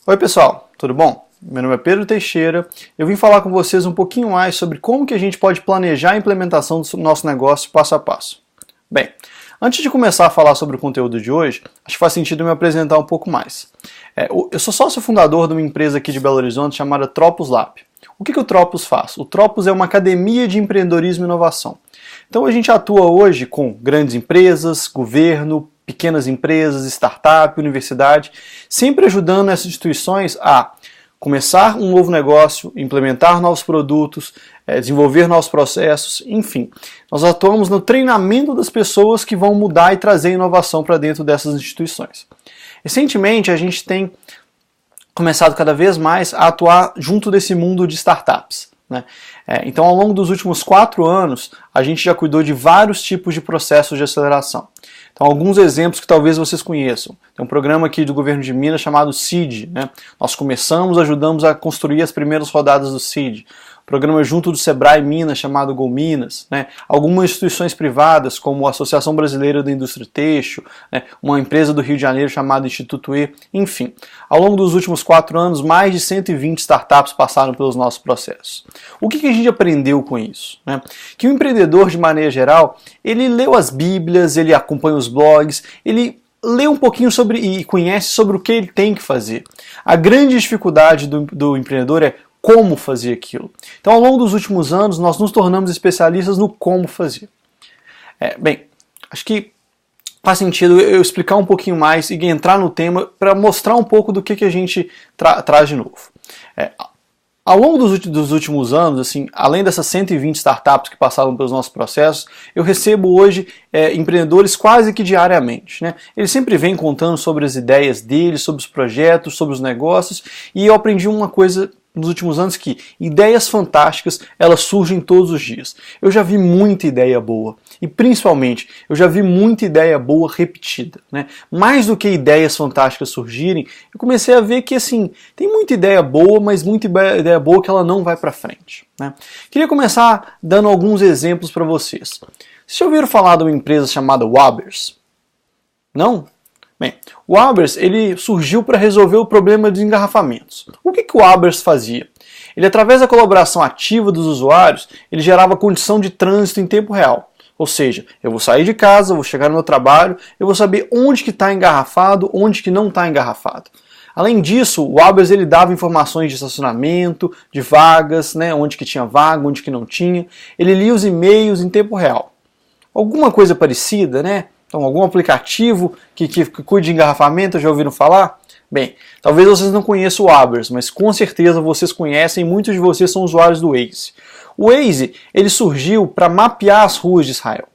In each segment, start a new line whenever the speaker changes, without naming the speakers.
Oi pessoal, tudo bom? Meu nome é Pedro Teixeira. Eu vim falar com vocês um pouquinho mais sobre como que a gente pode planejar a implementação do nosso negócio passo a passo. Bem, antes de começar a falar sobre o conteúdo de hoje, acho que faz sentido eu me apresentar um pouco mais. Eu sou sócio fundador de uma empresa aqui de Belo Horizonte chamada Tropos Lab. O que o Tropos faz? O Tropos é uma academia de empreendedorismo e inovação. Então a gente atua hoje com grandes empresas, governo, pequenas empresas, startup, universidade, sempre ajudando essas instituições a começar um novo negócio, implementar novos produtos, desenvolver novos processos, enfim. Nós atuamos no treinamento das pessoas que vão mudar e trazer inovação para dentro dessas instituições. Recentemente a gente tem começado cada vez mais a atuar junto desse mundo de startups, né? Então ao longo dos últimos 4 anos a gente já cuidou de vários tipos de processos de aceleração. Então, alguns exemplos que talvez vocês conheçam. Tem um programa aqui do governo de Minas chamado SEED, né? Nós ajudamos a construir as primeiras rodadas do SEED. Programa junto do Sebrae Minas chamado Go Minas, né? Algumas instituições privadas, como a Associação Brasileira da Indústria Têxtil, né? Uma empresa do Rio de Janeiro chamada Instituto E, enfim. Ao longo dos últimos 4 anos, mais de 120 startups passaram pelos nossos processos. O que a gente aprendeu com isso, né? Que o empreendedor, de maneira geral, ele leu as bíblias, ele acompanha os blogs, ele lê um pouquinho sobre e conhece sobre o que ele tem que fazer. A grande dificuldade do empreendedor é como fazer aquilo. Então, ao longo dos últimos anos, nós nos tornamos especialistas no como fazer. Bem, acho que faz sentido eu explicar um pouquinho mais e entrar no tema para mostrar um pouco do que a gente traz de novo. Ao longo dos últimos anos, assim, além dessas 120 startups que passaram pelos nossos processos, eu recebo hoje empreendedores quase que diariamente, né? Eles sempre vêm contando sobre as ideias deles, sobre os projetos, sobre os negócios, e eu aprendi uma coisa nos últimos anos, que ideias fantásticas, elas surgem todos os dias. Eu já vi muita ideia boa, e principalmente, eu já vi muita ideia boa repetida, né? Mais do que ideias fantásticas surgirem, eu comecei a ver que, assim, tem muita ideia boa, mas muita ideia boa que ela não vai para frente, né? Queria começar dando alguns exemplos para vocês. Vocês já ouviram falar de uma empresa chamada Wabers? Não? Bem, o Wabers ele surgiu para resolver o problema dos engarrafamentos. O que o Wabers fazia? Ele, através da colaboração ativa dos usuários, ele gerava condição de trânsito em tempo real. Ou seja, eu vou sair de casa, vou chegar no meu trabalho, eu vou saber onde que está engarrafado, onde que não está engarrafado. Além disso, o Wabers ele dava informações de estacionamento, de vagas, né, onde que tinha vaga, onde que não tinha. Ele lia os e-mails em tempo real. Alguma coisa parecida, né? Então, algum aplicativo que cuide de engarrafamento, já ouviram falar? Bem, talvez vocês não conheçam o Wabers, mas com certeza vocês conhecem, muitos de vocês são usuários do Waze. O Waze, ele surgiu para mapear as ruas de Israel.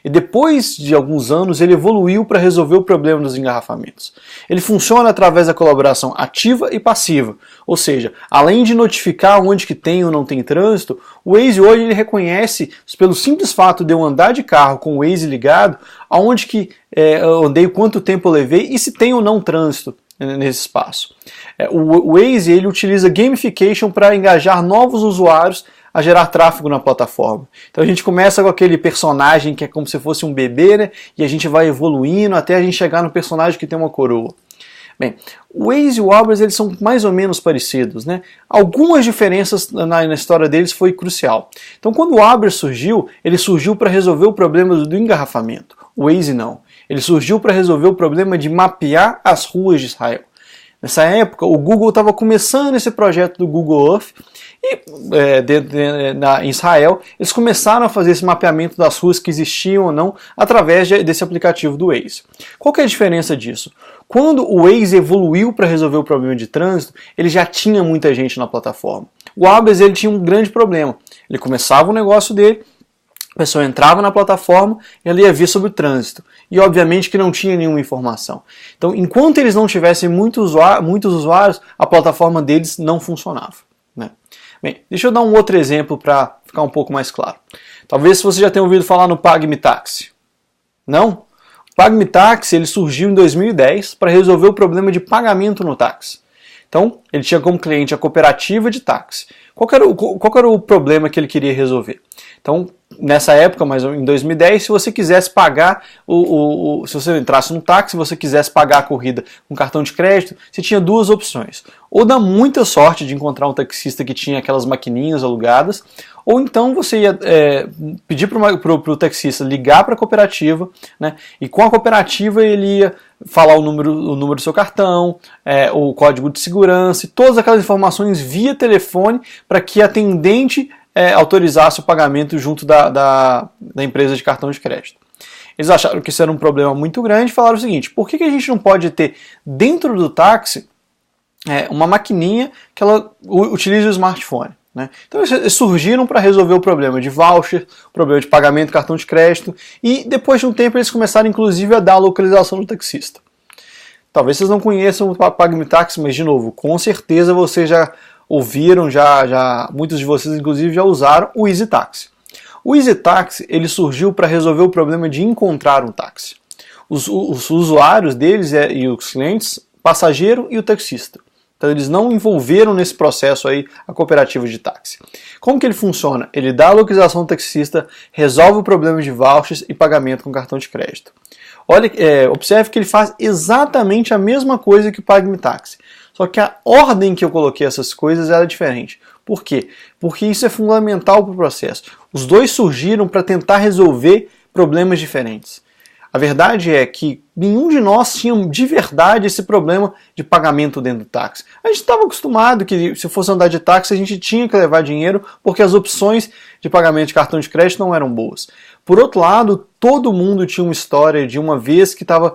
E depois de alguns anos, ele evoluiu para resolver o problema dos engarrafamentos. Ele funciona através da colaboração ativa e passiva. Ou seja, além de notificar onde que tem ou não tem trânsito, o Waze hoje ele reconhece, pelo simples fato de eu andar de carro com o Waze ligado, aonde que eu andei, quanto tempo eu levei e se tem ou não trânsito nesse espaço. O Waze ele utiliza gamification para engajar novos usuários a gerar tráfego na plataforma. Então a gente começa com aquele personagem que é como se fosse um bebê, né? E a gente vai evoluindo até a gente chegar no personagem que tem uma coroa. Bem, o Waze e o Wabers eles são mais ou menos parecidos, né? Algumas diferenças na história deles foi crucial. Então quando o Wabers surgiu, ele surgiu para resolver o problema do engarrafamento. O Waze não. Ele surgiu para resolver o problema de mapear as ruas de Israel. Nessa época, o Google estava começando esse projeto do Google Earth e em Israel eles começaram a fazer esse mapeamento das ruas que existiam ou não através desse aplicativo do Waze. Qual que é a diferença disso? Quando o Waze evoluiu para resolver o problema de trânsito, ele já tinha muita gente na plataforma. O Wabers ele tinha um grande problema. Ele começava o negócio dele, a pessoa entrava na plataforma e ela ia ver sobre o trânsito. E obviamente que não tinha nenhuma informação. Então, enquanto eles não tivessem muitos usuários, a plataforma deles não funcionava, né? Bem, deixa eu dar um outro exemplo para ficar um pouco mais claro. Talvez você já tenha ouvido falar no PagMe Taxi. Não? O PagMe Taxi ele surgiu em 2010 para resolver o problema de pagamento no táxi. Então, ele tinha como cliente a cooperativa de táxi. qual era o problema que ele queria resolver? Então, nessa época, mas em 2010, se você quisesse pagar, se você entrasse no táxi, se você quisesse pagar a corrida com cartão de crédito, você tinha duas opções. Ou dar muita sorte de encontrar um taxista que tinha aquelas maquininhas alugadas, ou então você ia pedir para o taxista ligar para a cooperativa, né, e com a cooperativa ele ia falar o número do seu cartão, o código de segurança, e todas aquelas informações via telefone para que a atendente autorizasse o pagamento junto da empresa de cartão de crédito. Eles acharam que isso era um problema muito grande e falaram o seguinte: por que a gente não pode ter dentro do táxi uma maquininha que ela utilize o smartphone? Né? Então eles surgiram para resolver o problema de voucher, o problema de pagamento de cartão de crédito, e depois de um tempo eles começaram inclusive a dar a localização do taxista. Talvez vocês não conheçam o PagMeTaxi, mas de novo, com certeza vocês já ouviram, muitos de vocês inclusive já usaram o EasyTaxi. O EasyTaxi ele surgiu para resolver o problema de encontrar um táxi. Os usuários deles e os clientes, passageiro e o taxista. Então eles não envolveram nesse processo aí a cooperativa de táxi. Como que ele funciona? Ele dá a localização do taxista, resolve o problema de vouchers e pagamento com cartão de crédito. Olha, observe que ele faz exatamente a mesma coisa que o PagMeTaxi. Só que a ordem que eu coloquei essas coisas era diferente. Por quê? Porque isso é fundamental para o processo. Os dois surgiram para tentar resolver problemas diferentes. A verdade é que nenhum de nós tinha de verdade esse problema de pagamento dentro do táxi. A gente estava acostumado que se fosse andar de táxi a gente tinha que levar dinheiro porque as opções de pagamento de cartão de crédito não eram boas. Por outro lado, todo mundo tinha uma história de uma vez que estava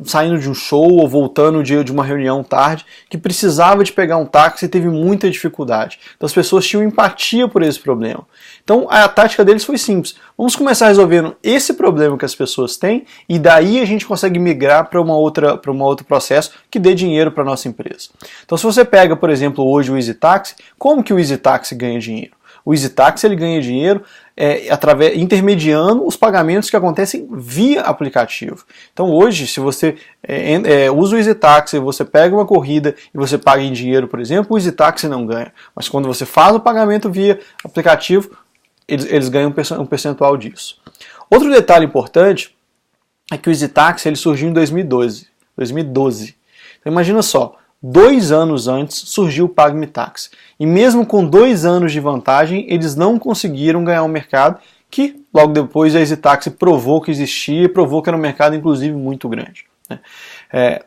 saindo de um show ou voltando de uma reunião tarde, que precisava de pegar um táxi e teve muita dificuldade. Então as pessoas tinham empatia por esse problema. Então a tática deles foi simples. Vamos começar resolvendo esse problema que as pessoas têm e daí a gente consegue migrar para um outro processo que dê dinheiro para a nossa empresa. Então se você pega, por exemplo, hoje o EasyTaxi, como que o EasyTaxi ganha dinheiro? O EasyTaxi ele ganha dinheiro intermediando os pagamentos que acontecem via aplicativo. Então hoje, se você usa o EasyTaxi, você pega uma corrida e você paga em dinheiro, por exemplo, o EasyTaxi não ganha. Mas quando você faz o pagamento via aplicativo, eles ganham um percentual disso. Outro detalhe importante é que o EasyTaxi ele surgiu em 2012. Então imagina só, 2 anos antes surgiu o PagMeTaxi. E mesmo com 2 anos de vantagem, eles não conseguiram ganhar um mercado que logo depois a EasyTaxi provou que existia e provou que era um mercado inclusive muito grande. Né?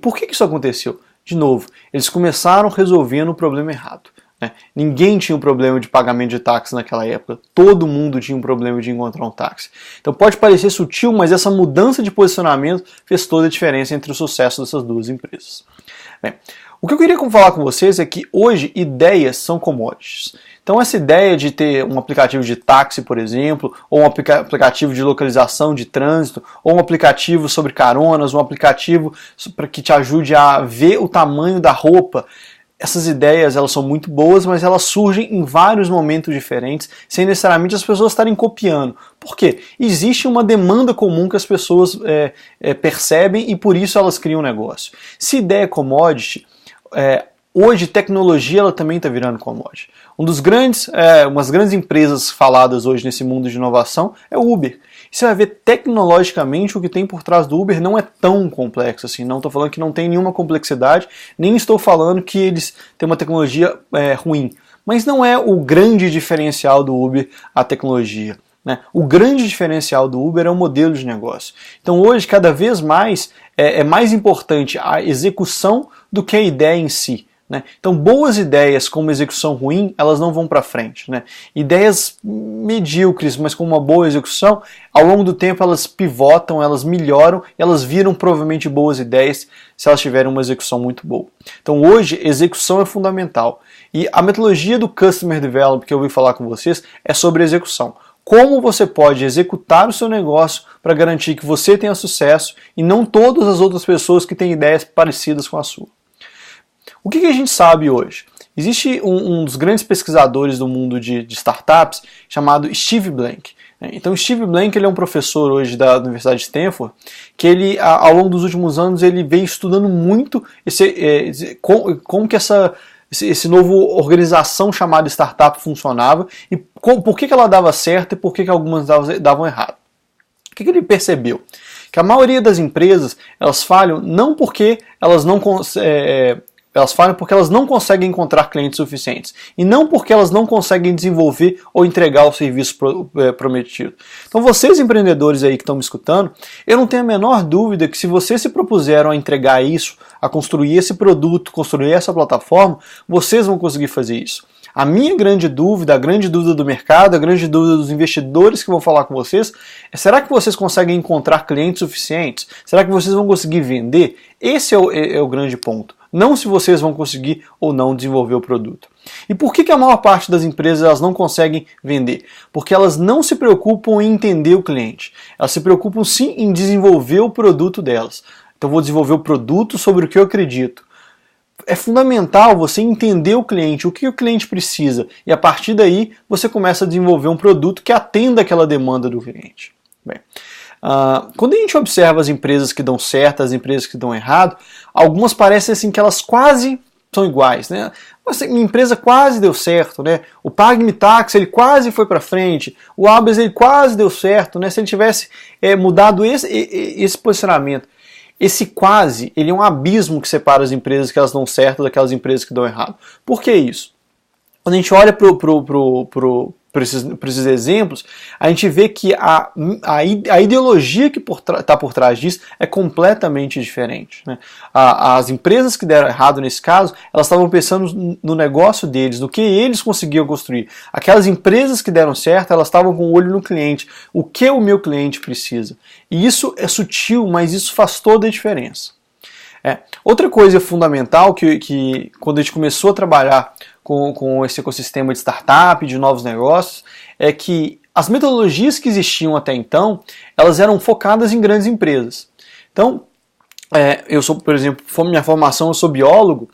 Por que isso aconteceu? De novo, eles começaram resolvendo o problema errado. Né? Ninguém tinha um problema de pagamento de táxi naquela época, todo mundo tinha um problema de encontrar um táxi. Então pode parecer sutil, mas essa mudança de posicionamento fez toda a diferença entre o sucesso dessas duas empresas. Bem, o que eu queria falar com vocês é que hoje ideias são commodities. Então essa ideia de ter um aplicativo de táxi, por exemplo, ou um aplicativo de localização de trânsito, ou um aplicativo sobre caronas, um aplicativo para que te ajude a ver o tamanho da roupa, essas ideias elas são muito boas, mas elas surgem em vários momentos diferentes, sem necessariamente as pessoas estarem copiando. Por quê? Existe uma demanda comum que as pessoas percebem e por isso elas criam um negócio. Se ideia é commodity, hoje tecnologia ela também está virando commodity. Umas grandes empresas faladas hoje nesse mundo de inovação é o Uber. E você vai ver tecnologicamente o que tem por trás do Uber não é tão complexo assim. Não estou falando que não tem nenhuma complexidade, nem estou falando que eles têm uma tecnologia ruim. Mas não é o grande diferencial do Uber a tecnologia. Né? O grande diferencial do Uber é o modelo de negócio. Então hoje, cada vez mais, é mais importante a execução do que a ideia em si. Né? Então boas ideias com uma execução ruim, elas não vão para frente. Né? Ideias medíocres, mas com uma boa execução, ao longo do tempo elas pivotam, elas melhoram e elas viram provavelmente boas ideias se elas tiverem uma execução muito boa. Então hoje, execução é fundamental. E a metodologia do Customer Development que eu ouvi falar com vocês é sobre execução. Como você pode executar o seu negócio para garantir que você tenha sucesso e não todas as outras pessoas que têm ideias parecidas com a sua. O que a gente sabe hoje? Existe um dos grandes pesquisadores do mundo de startups chamado Steve Blank. Então Steve Blank ele é um professor hoje da Universidade de Stanford que ele, ao longo dos últimos anos ele vem estudando muito como que essa esse novo organização chamada startup funcionava e por que ela dava certo e por que algumas davam errado. O que ele percebeu? Que a maioria das empresas, elas falham não porque elas não conseguem encontrar clientes suficientes e não porque elas não conseguem desenvolver ou entregar o serviço prometido. Então vocês empreendedores aí que estão me escutando, eu não tenho a menor dúvida que se vocês se propuseram a entregar isso, a construir esse produto, construir essa plataforma, vocês vão conseguir fazer isso. A minha grande dúvida, a grande dúvida do mercado, a grande dúvida dos investidores que vão falar com vocês é: será que vocês conseguem encontrar clientes suficientes? Será que vocês vão conseguir vender? Esse é o grande ponto. Não se vocês vão conseguir ou não desenvolver o produto. E por que a maior parte das empresas elas não conseguem vender? Porque elas não se preocupam em entender o cliente. Elas se preocupam sim em desenvolver o produto delas. Então vou desenvolver o produto sobre o que eu acredito. É fundamental você entender o cliente, o que o cliente precisa, e a partir daí você começa a desenvolver um produto que atenda aquela demanda do cliente. Bem, quando a gente observa as empresas que dão certo, as empresas que dão errado, algumas parecem assim que elas quase são iguais, né? Minha empresa quase deu certo, né? O Pague-me Táxi, ele quase foi para frente, o Abas ele quase deu certo, né? Se ele tivesse mudado esse posicionamento. Esse quase, ele é um abismo que separa as empresas que elas dão certo daquelas empresas que dão errado. Por que isso? Quando a gente olha para esses exemplos, a gente vê que a ideologia que está por trás disso é completamente diferente, né? As empresas que deram errado nesse caso, elas estavam pensando no negócio deles, no que eles conseguiam construir. Aquelas empresas que deram certo, elas estavam com o olho no cliente. O que o meu cliente precisa? E isso é sutil, mas isso faz toda a diferença. Outra coisa fundamental que quando a gente começou a trabalhar com esse ecossistema de startup, de novos negócios, é que as metodologias que existiam até então, elas eram focadas em grandes empresas. Então, eu sou, por exemplo, minha formação, eu sou biólogo,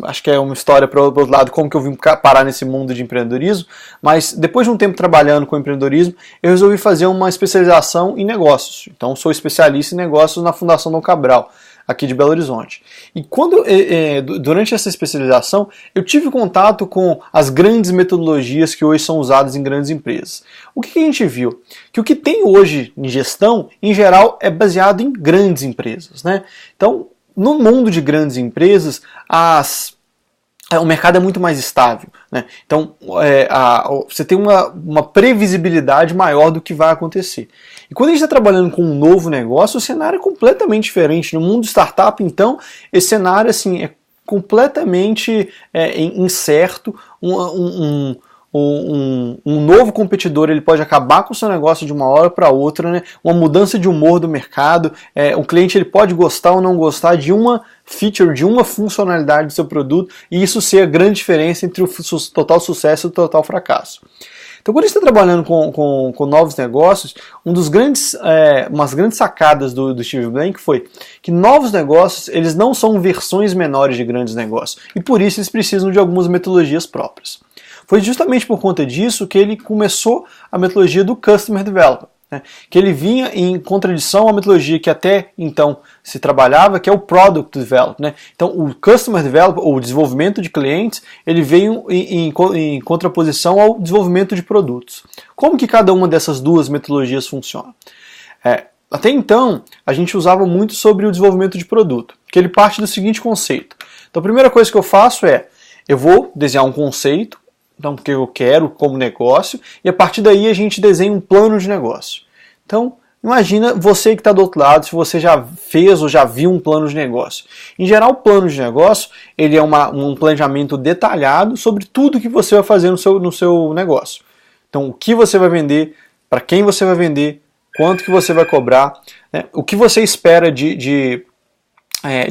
acho que é uma história para o outro lado, como que eu vim parar nesse mundo de empreendedorismo, mas depois de um tempo trabalhando com empreendedorismo, eu resolvi fazer uma especialização em negócios. Então, sou especialista em negócios na Fundação Dom Cabral, aqui de Belo Horizonte. E durante essa especialização, eu tive contato com as grandes metodologias que hoje são usadas em grandes empresas. O que a gente viu? Que o que tem hoje em gestão, em geral, é baseado em grandes empresas, né? Então, no mundo de grandes empresas, o mercado é muito mais estável, né? Então você tem uma previsibilidade maior do que vai acontecer. E quando a gente está trabalhando com um novo negócio, o cenário é completamente diferente. No mundo startup, então, esse cenário assim, é completamente incerto. Um novo competidor ele pode acabar com o seu negócio de uma hora para outra, né? Uma mudança de humor do mercado, o cliente ele pode gostar ou não gostar de uma feature, de uma funcionalidade do seu produto, e isso ser a grande diferença entre o total sucesso e o total fracasso. Então, quando a gente está trabalhando com novos negócios, umas grandes sacadas do Steve Blank foi que novos negócios eles não são versões menores de grandes negócios, e por isso eles precisam de algumas metodologias próprias. Foi justamente por conta disso que ele começou a metodologia do Customer Development, né? Que ele vinha em contradição à metodologia que até então se trabalhava, que é o Product Development, né? Então o Customer Development, ou o desenvolvimento de clientes, ele veio em contraposição ao desenvolvimento de produtos. Como que cada uma dessas duas metodologias funciona? Até então, a gente usava muito sobre o desenvolvimento de produto, que ele parte do seguinte conceito. Então a primeira coisa que eu faço eu vou desenhar um conceito, então, porque eu quero como negócio, e a partir daí a gente desenha um plano de negócio. Então, imagina você que está do outro lado, se você já fez ou já viu um plano de negócio. Em geral, o plano de negócio ele é um planejamento detalhado sobre tudo que você vai fazer no seu negócio. Então, o que você vai vender, para quem você vai vender, quanto que você vai cobrar, né, o que você espera de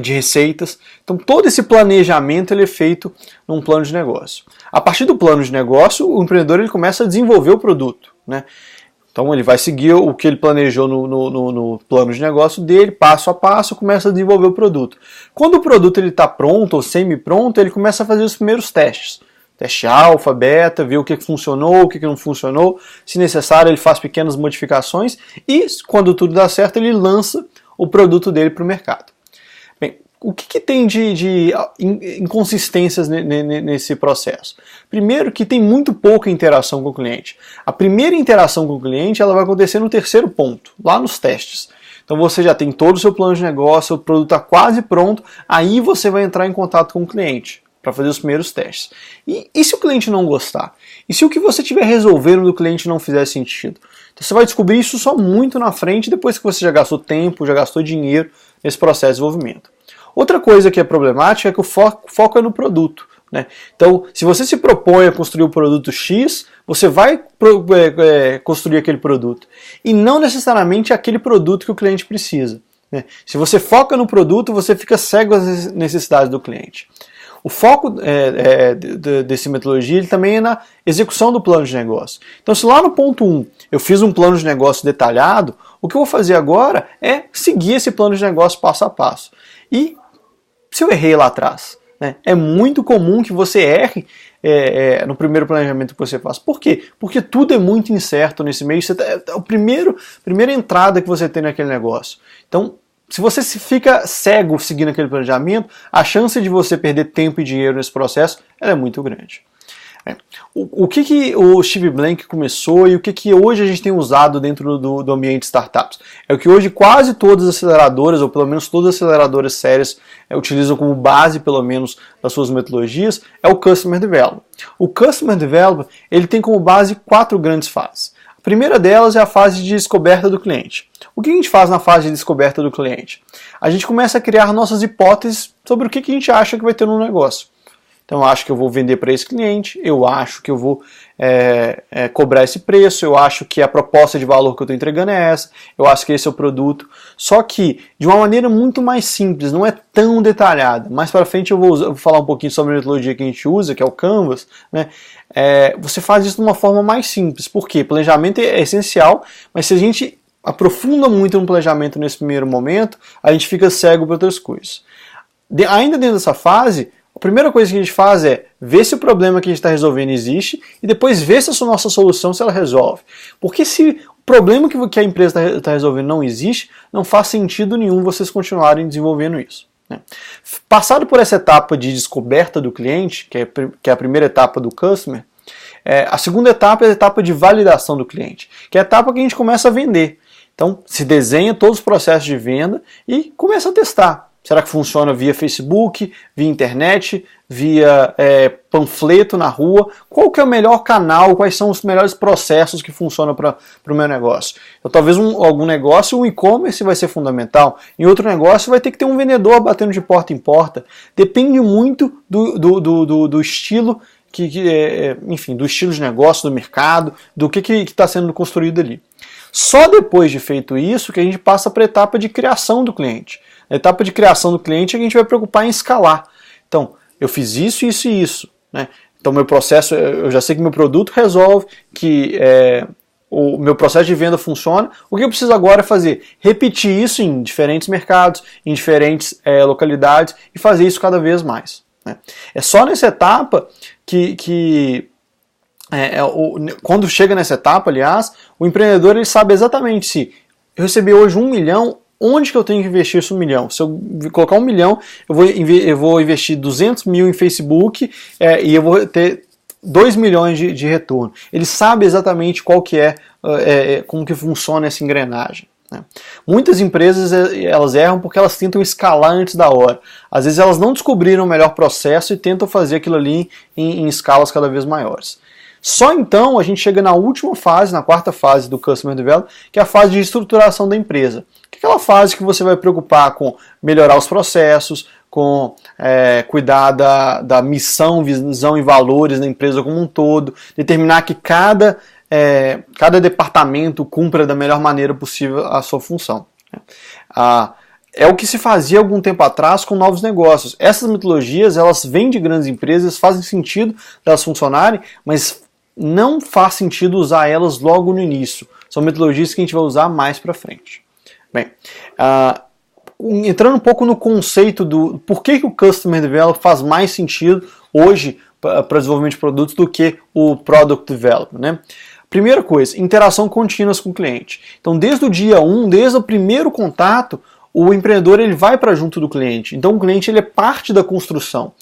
receitas. Então todo esse planejamento ele é feito num plano de negócio. A partir do plano de negócio, o empreendedor ele começa a desenvolver o produto, né? Então ele vai seguir o que ele planejou no plano de negócio dele, passo a passo, começa a desenvolver o produto. Quando o produto está pronto ou semi-pronto, ele começa a fazer os primeiros testes. Teste alfa, beta, ver o que funcionou, o que não funcionou. Se necessário, ele faz pequenas modificações e quando tudo dá certo, ele lança o produto dele para o mercado. Bem, O que tem de inconsistências nesse processo? Primeiro, que tem muito pouca interação com o cliente. A primeira interação com o cliente ela vai acontecer no terceiro ponto, lá nos testes. Então você já tem todo o seu plano de negócio, o produto está quase pronto, aí você vai entrar em contato com o cliente para fazer os primeiros testes. E se o cliente não gostar? E se o que você estiver resolvendo do cliente não fizer sentido? Então você vai descobrir isso só muito na frente, depois que você já gastou tempo, já gastou dinheiro nesse processo de desenvolvimento. Outra coisa que é problemática é que o foco é no produto, né? Então, se você se propõe a construir o produto X, você vai construir aquele produto. E não necessariamente aquele produto que o cliente precisa, né? Se você foca no produto, você fica cego às necessidades do cliente. O foco dessa metodologia ele também é na execução do plano de negócio. Então, se lá no ponto 1 eu fiz um plano de negócio detalhado, o que eu vou fazer agora é seguir esse plano de negócio passo a passo. E se eu errei lá atrás, né, é muito comum que você erre no primeiro planejamento que você faz. Por quê? Porque tudo é muito incerto nesse meio. É a primeira entrada que você tem naquele negócio. Então, se você fica cego seguindo aquele planejamento, a chance de você perder tempo e dinheiro nesse processo é muito grande. O que o Steve Blank começou e o que hoje a gente tem usado dentro do ambiente de startups? É o que hoje quase todas as aceleradoras, ou pelo menos todas as aceleradoras sérias, utilizam como base, pelo menos, das suas metodologias, é o Customer Development. O Customer Development ele tem como base 4 grandes fases. A primeira delas é a fase de descoberta do cliente. O que a gente faz na fase de descoberta do cliente? A gente começa a criar nossas hipóteses sobre o que a gente acha que vai ter no negócio. Então eu acho que eu vou vender para esse cliente, eu acho que eu vou cobrar esse preço, eu acho que a proposta de valor que eu estou entregando é essa, eu acho que esse é o produto. Só que de uma maneira muito mais simples, não é tão detalhada. Mais para frente eu vou falar um pouquinho sobre a metodologia que a gente usa, que é o Canvas, né? Você faz isso de uma forma mais simples. Por quê? Planejamento é essencial, mas se a gente aprofunda muito no planejamento nesse primeiro momento, a gente fica cego para outras coisas. Ainda dentro dessa fase, a primeira coisa que a gente faz é ver se o problema que a gente está resolvendo existe e depois ver se a nossa solução se ela resolve. Porque se o problema que a empresa está resolvendo não existe, não faz sentido nenhum vocês continuarem desenvolvendo isso, né? Passado por essa etapa de descoberta do cliente, que é a primeira etapa do customer, a segunda etapa é a etapa de validação do cliente, que é a etapa que a gente começa a vender. Então se desenha todos os processos de venda e começa a testar. Será que funciona via Facebook, via internet, via panfleto na rua? Qual que é o melhor canal? Quais são os melhores processos que funcionam para o meu negócio? Então, talvez algum negócio, um e-commerce vai ser fundamental. Em outro negócio vai ter que ter um vendedor batendo de porta em porta. Depende muito do estilo, enfim, do estilo de negócio, do mercado, do que está sendo construído ali. Só depois de feito isso que a gente passa para a etapa de criação do cliente. Na etapa de criação do cliente, a gente vai preocupar em escalar. Então, eu fiz isso, isso e isso, né? Então, meu processo, eu já sei que meu produto resolve, que o meu processo de venda funciona. O que eu preciso agora é fazer? Repetir isso em diferentes mercados, em diferentes localidades e fazer isso cada vez mais, né? É só nessa etapa quando chega nessa etapa, aliás, o empreendedor ele sabe exatamente se eu recebi hoje 1 milhão, onde que eu tenho que investir esse 1 milhão? Se eu colocar 1 milhão, eu vou investir 200 mil em Facebook e eu vou ter 2 milhões de retorno. Ele sabe exatamente qual que como que funciona essa engrenagem, né? Muitas empresas elas erram porque elas tentam escalar antes da hora. Às vezes elas não descobriram o melhor processo e tentam fazer aquilo ali em escalas cada vez maiores. Só então a gente chega na última fase, na quarta fase do Customer Development, que é a fase de estruturação da empresa. Que é aquela fase que você vai preocupar com melhorar os processos, com cuidar da missão, visão e valores da empresa como um todo, determinar que cada departamento cumpra da melhor maneira possível a sua função. É o que se fazia algum tempo atrás com novos negócios. Essas metodologias elas vêm de grandes empresas, fazem sentido delas funcionarem, mas não faz sentido usar elas logo no início. São metodologias que a gente vai usar mais para frente. Bem, entrando um pouco no conceito do por que o Customer Development faz mais sentido hoje para desenvolvimento de produtos do que o Product Development, né? Primeira coisa, interação contínua com o cliente. Então, desde o dia 1, desde o primeiro contato, o empreendedor ele vai para junto do cliente. Então o cliente ele é parte da construção.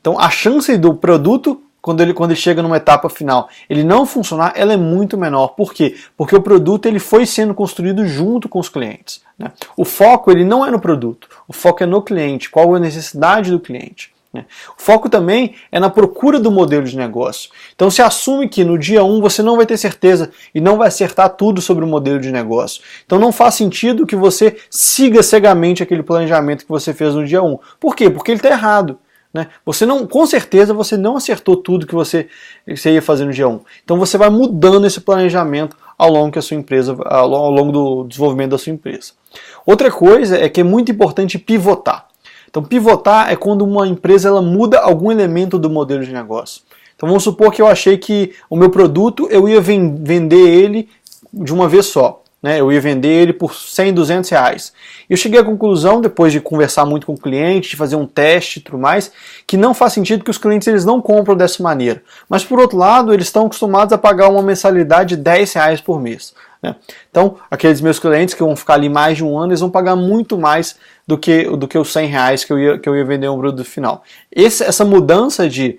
Então a chance do produto, quando ele chega numa etapa final, ele não funcionar, ela é muito menor. Por quê? Porque o produto ele foi sendo construído junto com os clientes, né? O foco ele não é no produto, o foco é no cliente, qual é a necessidade do cliente, né? O foco também é na procura do modelo de negócio. Então se assume que no dia 1 você não vai ter certeza e não vai acertar tudo sobre o modelo de negócio. Então não faz sentido que você siga cegamente aquele planejamento que você fez no dia 1. Por quê? Porque ele está errado, né? Você não, com certeza você não acertou tudo que você ia fazer no dia 1. Então você vai mudando esse planejamento ao longo do desenvolvimento da sua empresa. Outra coisa é que é muito importante pivotar. Então pivotar é quando uma empresa ela muda algum elemento do modelo de negócio. Então vamos supor que eu achei que o meu produto eu ia vender ele de uma vez só. Né, eu ia vender ele por 100, 200 reais. Eu cheguei à conclusão, depois de conversar muito com o cliente, de fazer um teste e tudo mais, que não faz sentido que os clientes eles não compram dessa maneira. Mas por outro lado, eles estão acostumados a pagar uma mensalidade de 10 reais por mês. Né? Então, aqueles meus clientes que vão ficar ali mais de um ano, eles vão pagar muito mais do que os 100 reais que eu ia vender um produto final. Essa mudança de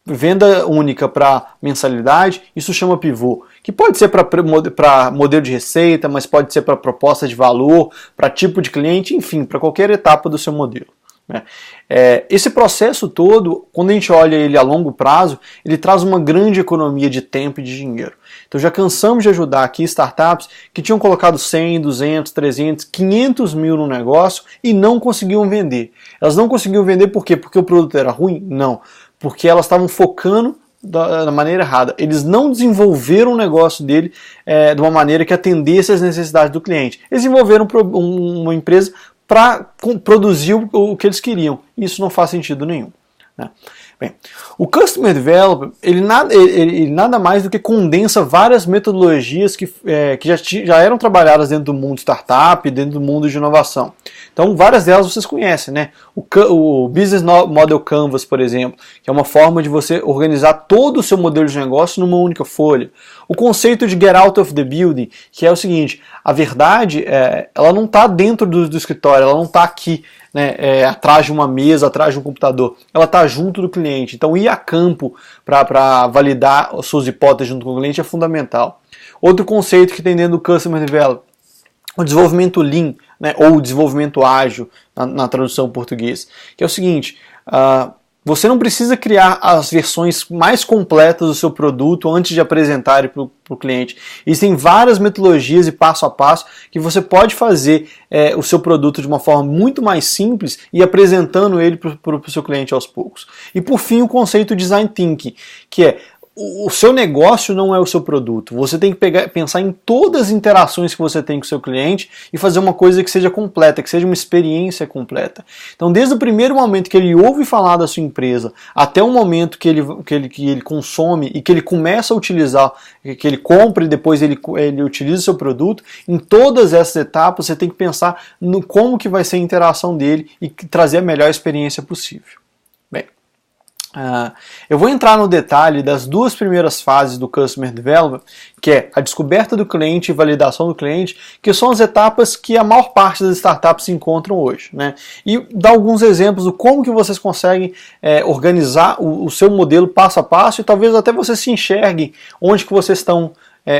venda única para mensalidade, isso chama pivô, que pode ser para modelo de receita, mas pode ser para proposta de valor, para tipo de cliente, enfim, para qualquer etapa do seu modelo. Né? Esse processo todo, quando a gente olha ele a longo prazo, ele traz uma grande economia de tempo e de dinheiro. Então já cansamos de ajudar aqui startups que tinham colocado 100, 200, 300, 500 mil no negócio e não conseguiam vender. Elas não conseguiam vender por quê? Porque o produto era ruim? Não. Porque elas estavam focando da maneira errada. Eles não desenvolveram o negócio dele de uma maneira que atendesse às necessidades do cliente. Eles desenvolveram uma empresa para produzir o que eles queriam. Isso não faz sentido nenhum. Né? Bem, o Customer Development ele nada mais do que condensa várias metodologias que já eram trabalhadas dentro do mundo startup, dentro do mundo de inovação. Então, várias delas vocês conhecem, né? O Business Model Canvas, por exemplo, que é uma forma de você organizar todo o seu modelo de negócio numa única folha. O conceito de Get Out of the Building, que é o seguinte, a verdade, ela não está dentro do escritório, ela não está aqui, né, atrás de uma mesa, atrás de um computador. Ela está junto do cliente. Então, ir a campo para validar as suas hipóteses junto com o cliente é fundamental. Outro conceito que tem dentro do Customer Development, o desenvolvimento Lean, né, ou o desenvolvimento ágil, na tradução em português, que é o seguinte, você não precisa criar as versões mais completas do seu produto antes de apresentar para o cliente. Existem várias metodologias e passo a passo que você pode fazer o seu produto de uma forma muito mais simples e apresentando ele para o seu cliente aos poucos. E por fim, o conceito Design Thinking, que é o seu negócio não é o seu produto. Você tem que pensar em todas as interações que você tem com o seu cliente e fazer uma coisa que seja completa, que seja uma experiência completa. Então, desde o primeiro momento que ele ouve falar da sua empresa, até o momento que ele consome e que ele começa a utilizar, que ele compra e depois ele utiliza o seu produto, em todas essas etapas você tem que pensar no como que vai ser a interação dele e trazer a melhor experiência possível. Bem, eu vou entrar no detalhe das duas primeiras fases do Customer Development, que é a descoberta do cliente e validação do cliente, que são as etapas que a maior parte das startups se encontram hoje, né? E dar alguns exemplos de como que vocês conseguem organizar o seu modelo passo a passo e talvez até vocês se enxerguem onde que vocês estão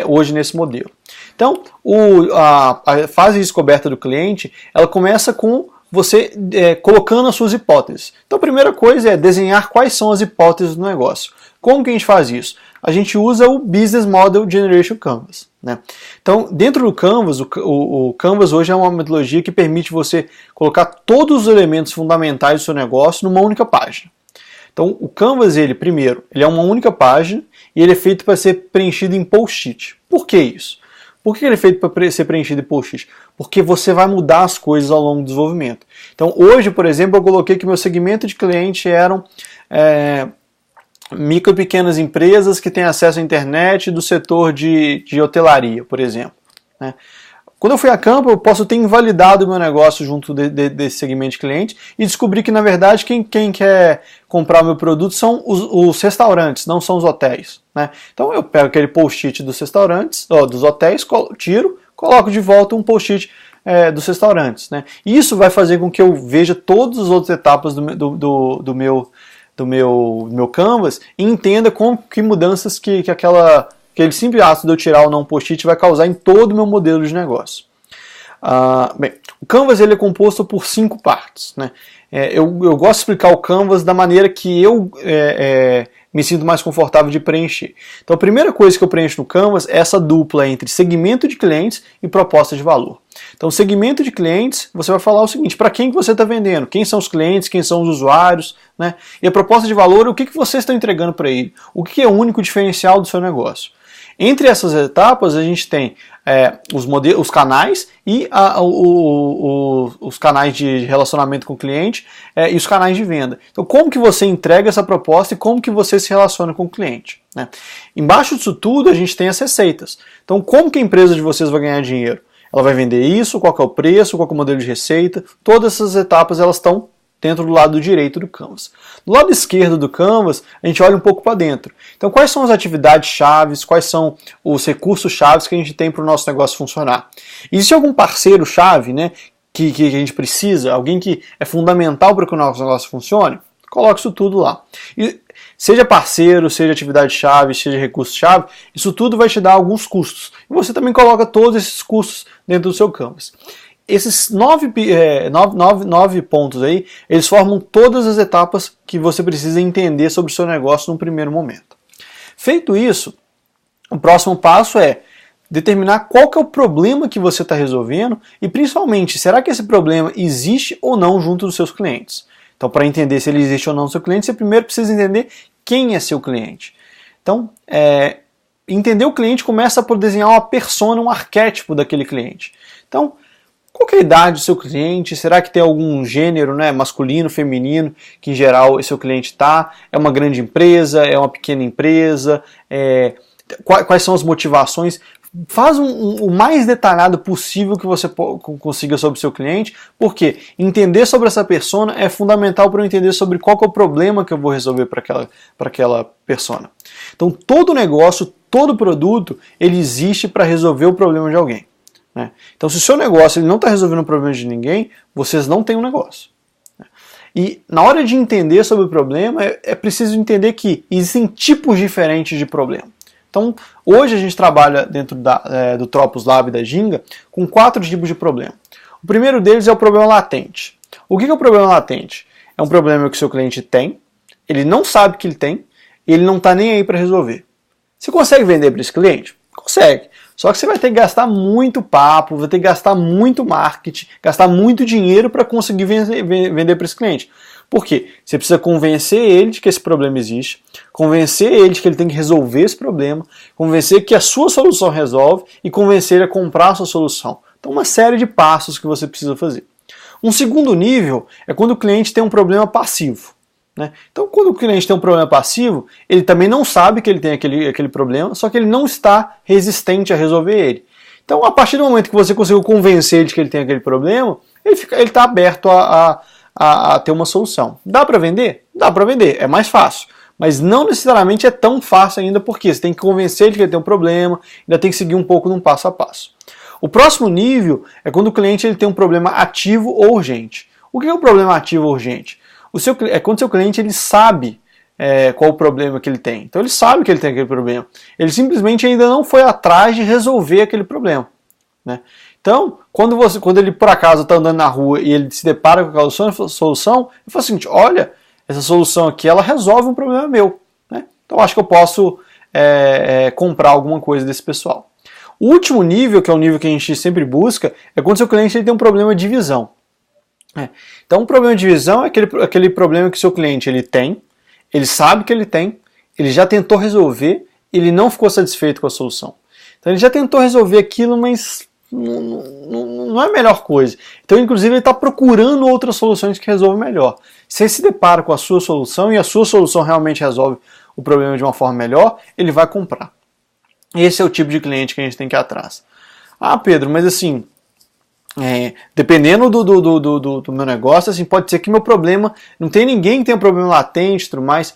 hoje nesse modelo. Então, a fase de descoberta do cliente, ela começa com você colocando as suas hipóteses. Então a primeira coisa é desenhar quais são as hipóteses do negócio. Como que a gente faz isso? A gente usa o Business Model Generation Canvas. Né? Então dentro do Canvas, o Canvas hoje é uma metodologia que permite você colocar todos os elementos fundamentais do seu negócio numa única página. Então o Canvas, ele é uma única página e ele é feito para ser preenchido em post-it. Por que isso? Por que ele é feito para ser preenchido em post-it? Porque você vai mudar as coisas ao longo do desenvolvimento. Então hoje, por exemplo, eu coloquei que meu segmento de cliente eram micro e pequenas empresas que têm acesso à internet do setor de hotelaria, por exemplo. Né? Quando eu fui a campo, eu posso ter invalidado o meu negócio junto desse segmento de cliente e descobrir que, na verdade, quem quer comprar o meu produto são os restaurantes, não são os hotéis. Né? Então eu pego aquele post-it dos restaurantes, dos hotéis, tiro, coloco de volta um post-it dos restaurantes, né? Isso vai fazer com que eu veja todas as outras etapas do meu Canvas e entenda que mudanças que aquele simples ato de eu tirar ou não post-it vai causar em todo o meu modelo de negócio. Bem, o Canvas ele é composto por 5 partes, né? Eu gosto de explicar o Canvas da maneira que eu me sinto mais confortável de preencher. Então a primeira coisa que eu preencho no Canvas é essa dupla entre segmento de clientes e proposta de valor. Então segmento de clientes, você vai falar o seguinte, para quem que você está vendendo, quem são os clientes, quem são os usuários, né? E a proposta de valor, o que vocês estão entregando para ele, o que é o único diferencial do seu negócio. Entre essas etapas a gente tem os canais e os canais de relacionamento com o cliente e os canais de venda. Então como que você entrega essa proposta e como que você se relaciona com o cliente, né? Embaixo disso tudo a gente tem as receitas. Então como que a empresa de vocês vai ganhar dinheiro? Ela vai vender isso, qual que é o preço, qual que é o modelo de receita, todas essas etapas elas estão dentro do lado direito do Canvas. Do lado esquerdo do Canvas, a gente olha um pouco para dentro. Então, quais são as atividades chaves, quais são os recursos chaves que a gente tem para o nosso negócio funcionar? Existe algum parceiro chave, né, que a gente precisa, alguém que é fundamental para que o nosso negócio funcione? Coloque isso tudo lá. E seja parceiro, seja atividade chave, seja recurso chave, isso tudo vai te dar alguns custos. E você também coloca todos esses custos dentro do seu Canvas. Esses 9 pontos aí, eles formam todas as etapas que você precisa entender sobre o seu negócio num primeiro momento. Feito isso, o próximo passo é determinar qual que é o problema que você está resolvendo e principalmente, será que esse problema existe ou não junto dos seus clientes? Então, para entender se ele existe ou não no seu cliente, você primeiro precisa entender quem é seu cliente. Então, entender o cliente começa por desenhar uma persona, um arquétipo daquele cliente. Então, qual que é a idade do seu cliente? Será que tem algum gênero, né, masculino, feminino, que em geral esse seu cliente está? É uma grande empresa? É uma pequena empresa? Quais são as motivações? Faz o mais detalhado possível que você consiga sobre o seu cliente, porque entender sobre essa persona é fundamental para eu entender sobre qual que é o problema que eu vou resolver para aquela persona. Então todo negócio, todo produto, ele existe para resolver o problema de alguém, né? Então se o seu negócio ele não está resolvendo o problema de ninguém, vocês não têm um negócio. E na hora de entender sobre o problema, é preciso entender que existem tipos diferentes de problema. Então, hoje a gente trabalha dentro do Tropos Lab da Ginga com 4 tipos de problema. O primeiro deles é o problema latente. O que é o problema latente? É um problema que o seu cliente tem, ele não sabe que ele tem, e ele não está nem aí para resolver. Você consegue vender para esse cliente? Consegue. Só que você vai ter que gastar muito papo, vai ter que gastar muito marketing, gastar muito dinheiro para conseguir vender para esse cliente. Por quê? Você precisa convencer ele de que esse problema existe, convencer ele de que ele tem que resolver esse problema, convencer que a sua solução resolve e convencer ele a comprar a sua solução. Então, uma série de passos que você precisa fazer. Um segundo nível é quando o cliente tem um problema passivo, né? Então, quando o cliente tem um problema passivo, ele também não sabe que ele tem aquele problema, só que ele não está resistente a resolver ele. Então, a partir do momento que você conseguiu convencer ele de que ele tem aquele problema, ele está aberto a ter uma solução. Dá para vender? Dá para vender, é mais fácil. Mas não necessariamente é tão fácil ainda, porque você tem que convencer ele que ele tem um problema, ainda tem que seguir um pouco num passo a passo. O próximo nível é quando o cliente ele tem um problema ativo ou urgente. O que é um problema ativo ou urgente? É quando o seu cliente ele sabe qual o problema que ele tem. Então ele sabe que ele tem aquele problema. Ele simplesmente ainda não foi atrás de resolver aquele problema, né? Então, quando ele por acaso está andando na rua e ele se depara com aquela solução, ele fala o seguinte: olha, essa solução aqui ela resolve um problema meu, né? Então acho que eu posso comprar alguma coisa desse pessoal. O último nível, que é o nível que a gente sempre busca, é quando o seu cliente ele tem um problema de visão. Então um problema de visão é aquele problema que o seu cliente ele tem, ele sabe que ele tem, ele já tentou resolver, ele não ficou satisfeito com a solução. Então ele já tentou resolver aquilo, mas não é a melhor coisa. Então, inclusive, ele está procurando outras soluções que resolvam melhor. Se ele se depara com a sua solução e a sua solução realmente resolve o problema de uma forma melhor, ele vai comprar. Esse é o tipo de cliente que a gente tem que ir atrás. Ah, Pedro, mas assim, dependendo do meu negócio, assim, pode ser que meu problema, não tem ninguém que tenha problema latente e tudo mais.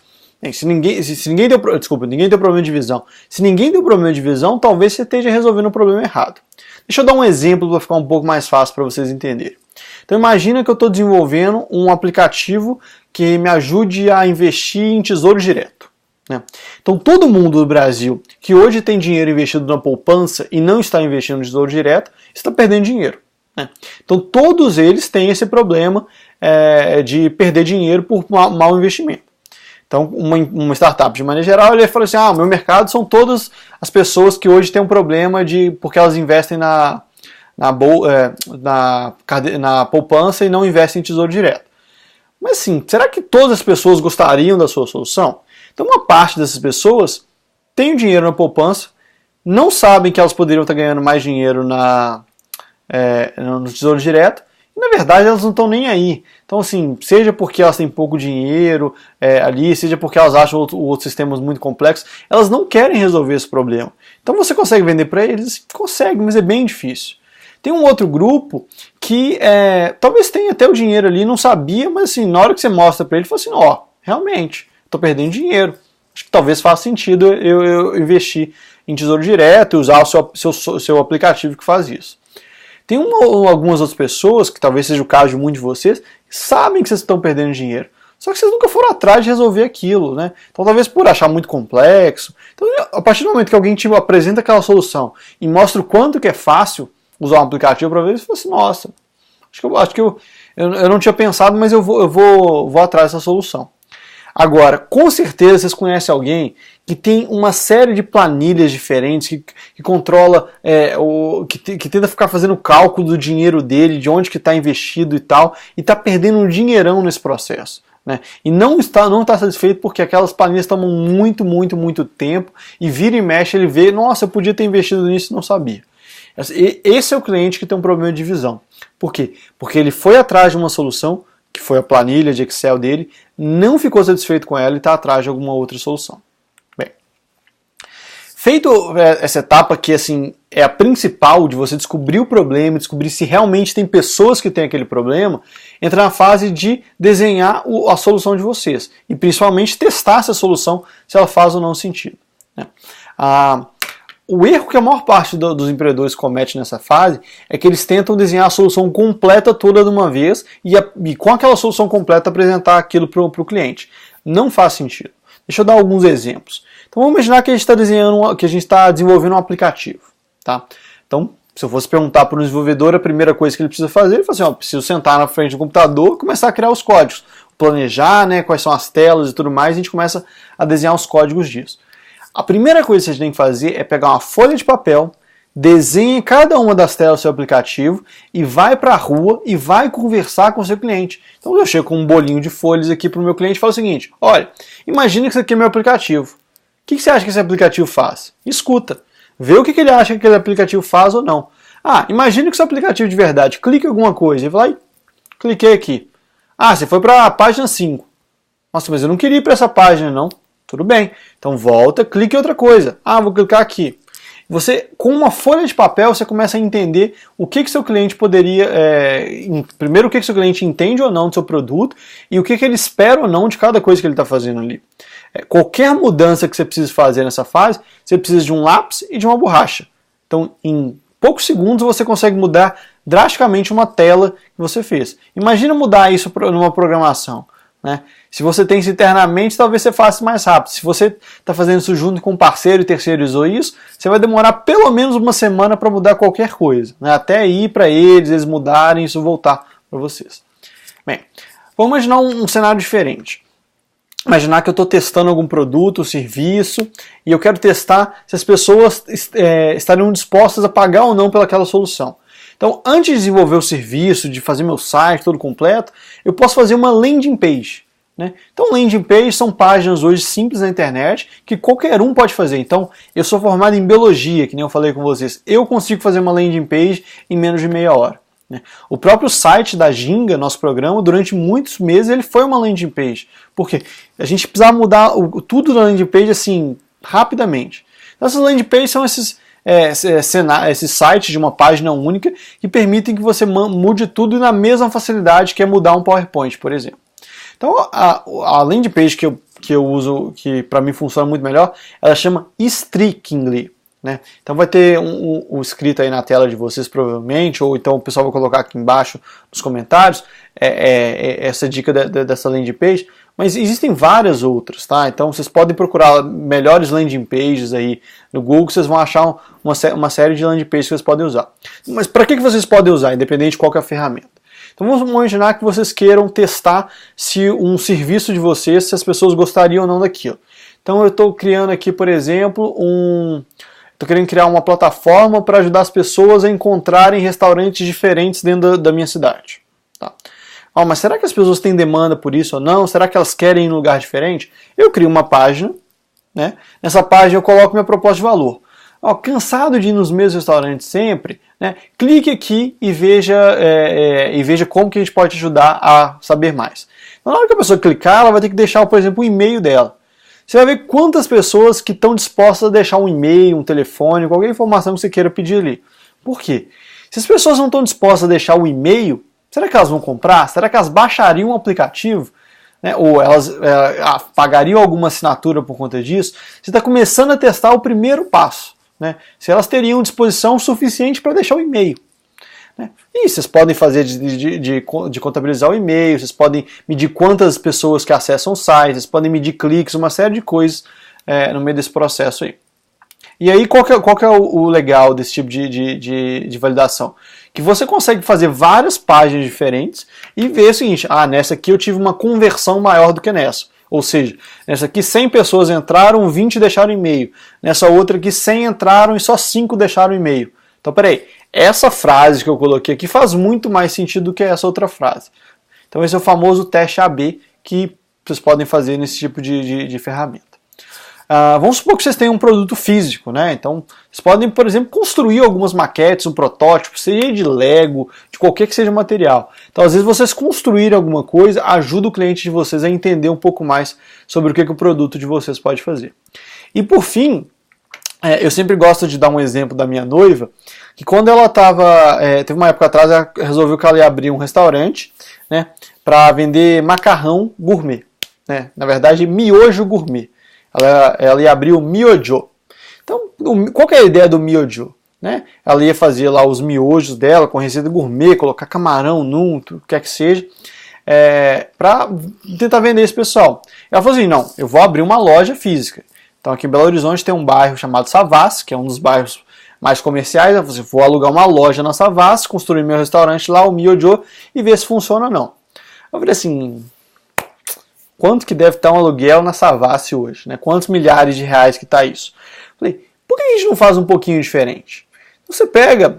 Ninguém tem problema de visão. Se ninguém tem problema de visão, talvez você esteja resolvendo o problema errado. Deixa eu dar um exemplo para ficar um pouco mais fácil para vocês entenderem. Então imagina que eu estou desenvolvendo um aplicativo que me ajude a investir em tesouro direto, né? Então todo mundo do Brasil que hoje tem dinheiro investido na poupança e não está investindo no tesouro direto, está perdendo dinheiro, né? Então todos eles têm esse problema de perder dinheiro por mau investimento. Então uma startup de maneira geral, ele fala assim, meu mercado são todas as pessoas que hoje têm um problema porque elas investem na poupança e não investem em tesouro direto. Mas assim, será que todas as pessoas gostariam da sua solução? Então uma parte dessas pessoas tem o dinheiro na poupança, não sabem que elas poderiam estar ganhando mais dinheiro no tesouro direto, e na verdade elas não estão nem aí. Então assim, seja porque elas têm pouco dinheiro ali, seja porque elas acham outros sistemas muito complexos, elas não querem resolver esse problema. Então você consegue vender para eles? Consegue, mas é bem difícil. Tem um outro grupo que talvez tenha até o dinheiro ali, não sabia, mas assim, na hora que você mostra para ele, fala assim, realmente, estou perdendo dinheiro. Acho que talvez faça sentido eu investir em tesouro direto e usar o seu aplicativo que faz isso. Tem algumas outras pessoas, que talvez seja o caso de muitos de vocês, que sabem que vocês estão perdendo dinheiro. Só que vocês nunca foram atrás de resolver aquilo, né? Então talvez por achar muito complexo. Então a partir do momento que alguém te apresenta aquela solução e mostra o quanto que é fácil usar um aplicativo para ver, você fala assim, nossa, acho que eu não tinha pensado, mas eu vou atrás dessa solução. Agora, com certeza vocês conhecem alguém que tem uma série de planilhas diferentes, que controla, que tenta ficar fazendo cálculo do dinheiro dele, de onde que está investido e tal, e está perdendo um dinheirão nesse processo, né? E não está satisfeito porque aquelas planilhas tomam muito, muito, muito tempo, e vira e mexe ele vê, nossa, eu podia ter investido nisso e não sabia. Esse é o cliente que tem um problema de visão. Por quê? Porque ele foi atrás de uma solução, que foi a planilha de Excel dele, não ficou satisfeito com ela e está atrás de alguma outra solução. Bem, feito essa etapa que assim, é a principal de você descobrir o problema, descobrir se realmente tem pessoas que têm aquele problema, entra na fase de desenhar a solução de vocês e principalmente testar essa solução, se ela faz ou não sentido, né? O erro que a maior parte dos empreendedores comete nessa fase é que eles tentam desenhar a solução completa toda de uma vez e com aquela solução completa apresentar aquilo para o cliente. Não faz sentido. Deixa eu dar alguns exemplos. Então vamos imaginar que a gente está desenvolvendo um aplicativo, tá? Então, se eu fosse perguntar para um desenvolvedor, a primeira coisa que ele precisa fazer, ele fala assim, preciso sentar na frente do computador e começar a criar os códigos, planejar, né, quais são as telas e tudo mais, e a gente começa a desenhar os códigos disso. A primeira coisa que você tem que fazer é pegar uma folha de papel, desenhe cada uma das telas do seu aplicativo e vai para a rua e vai conversar com o seu cliente. Então eu chego com um bolinho de folhas aqui para o meu cliente e falo o seguinte, olha, imagina que isso aqui é meu aplicativo. O que você acha que esse aplicativo faz? Escuta. Vê o que ele acha que aquele aplicativo faz ou não. Imagina que seu aplicativo de verdade, clique em alguma coisa. E vai lá e cliquei aqui. Você foi para a página 5. Nossa, mas eu não queria ir para essa página não. Tudo bem, então volta, clique em outra coisa. Vou clicar aqui. Você, com uma folha de papel, você começa a entender o que seu cliente poderia... primeiro, o que seu cliente entende ou não do seu produto e o que ele espera ou não de cada coisa que ele está fazendo ali. Qualquer mudança que você precise fazer nessa fase, você precisa de um lápis e de uma borracha. Então, em poucos segundos, você consegue mudar drasticamente uma tela que você fez. Imagina mudar isso numa programação, né? Se você tem isso internamente, talvez você faça mais rápido. Se você está fazendo isso junto com um parceiro e terceirizou isso, você vai demorar pelo menos uma semana para mudar qualquer coisa, né? Até ir para eles mudarem e isso voltar para vocês. Bem, vamos imaginar um cenário diferente. Imaginar que eu estou testando algum produto, serviço, e eu quero testar se as pessoas estariam dispostas a pagar ou não pelaquela solução. Então, antes de desenvolver o serviço, de fazer meu site todo completo, eu posso fazer uma landing page, né? Então, landing page são páginas hoje simples na internet que qualquer um pode fazer. Então, eu sou formado em biologia, que nem eu falei com vocês. Eu consigo fazer uma landing page em menos de meia hora, né? O próprio site da Ginga, nosso programa, durante muitos meses ele foi uma landing page. Por quê? A gente precisava mudar tudo da landing page assim, rapidamente. Então, essas landing pages são esses sites de uma página única que permitem que você mude tudo na mesma facilidade que é mudar um PowerPoint, por exemplo. Então, a landing page que eu uso, que para mim funciona muito melhor, ela chama Strikingly, né? Então vai ter um escrito aí na tela de vocês provavelmente, ou então o pessoal vai colocar aqui embaixo nos comentários essa dica dessa landing page, mas existem várias outras, tá? Então vocês podem procurar melhores landing pages aí no Google, vocês vão achar uma série de landing pages que vocês podem usar. Mas para que vocês podem usar, independente de qual que é a ferramenta? Então vamos imaginar que vocês queiram testar se um serviço de vocês, se as pessoas gostariam ou não daquilo. Então eu estou criando aqui, por exemplo, estou querendo criar uma plataforma para ajudar as pessoas a encontrarem restaurantes diferentes dentro da minha cidade. Tá? Mas será que as pessoas têm demanda por isso ou não? Será que elas querem ir em um lugar diferente? Eu crio uma página, né? Nessa página eu coloco minha proposta de valor. Cansado de ir nos mesmos restaurantes sempre, né? Clique aqui e veja como que a gente pode ajudar a saber mais. Então, na hora que a pessoa clicar, ela vai ter que deixar, por exemplo, o e-mail dela. Você vai ver quantas pessoas que estão dispostas a deixar um e-mail, um telefone, qualquer informação que você queira pedir ali. Por quê? Se as pessoas não estão dispostas a deixar o e-mail, será que elas vão comprar? Será que elas baixariam o aplicativo? Né? Ou elas pagariam alguma assinatura por conta disso? Você está começando a testar o primeiro passo. Né? Se elas teriam disposição suficiente para deixar o e-mail. Né? E vocês podem fazer de contabilizar o e-mail, vocês podem medir quantas pessoas que acessam o site, vocês podem medir cliques, uma série de coisas no meio desse processo aí. E aí qual que é o legal desse tipo de validação? Que você consegue fazer várias páginas diferentes e ver o seguinte, nessa aqui eu tive uma conversão maior do que nessa. Ou seja, nessa aqui 100 pessoas entraram, 20 deixaram e-mail. Nessa outra aqui 100 entraram e só 5 deixaram e-mail. Então peraí, essa frase que eu coloquei aqui faz muito mais sentido do que essa outra frase. Então esse é o famoso teste AB que vocês podem fazer nesse tipo de ferramenta. Vamos supor que vocês tenham um produto físico, né? Então, vocês podem, por exemplo, construir algumas maquetes, um protótipo, seja de Lego, de qualquer que seja material. Então, às vezes, vocês construírem alguma coisa ajuda o cliente de vocês a entender um pouco mais sobre o que o produto de vocês pode fazer. E, por fim, eu sempre gosto de dar um exemplo da minha noiva, que quando ela teve uma época atrás, ela resolveu que ela ia abrir um restaurante, né, para vender macarrão gourmet. Né? Na verdade, miojo gourmet. Ela ia abrir o miojo. Então, qual que é a ideia do miojo? Né? Ela ia fazer lá os miojos dela com receita gourmet, colocar camarão, o que quer que seja, para tentar vender esse pessoal. Ela falou assim, não, eu vou abrir uma loja física. Então aqui em Belo Horizonte tem um bairro chamado Savassi, que é um dos bairros mais comerciais. Ela falou assim, vou alugar uma loja na Savassi, construir meu restaurante lá, o miojo, e ver se funciona ou não. Eu falei assim, quanto que deve estar um aluguel na Savassi hoje? Né? Quantos milhares de reais que está isso? Falei, por que a gente não faz um pouquinho diferente? Você pega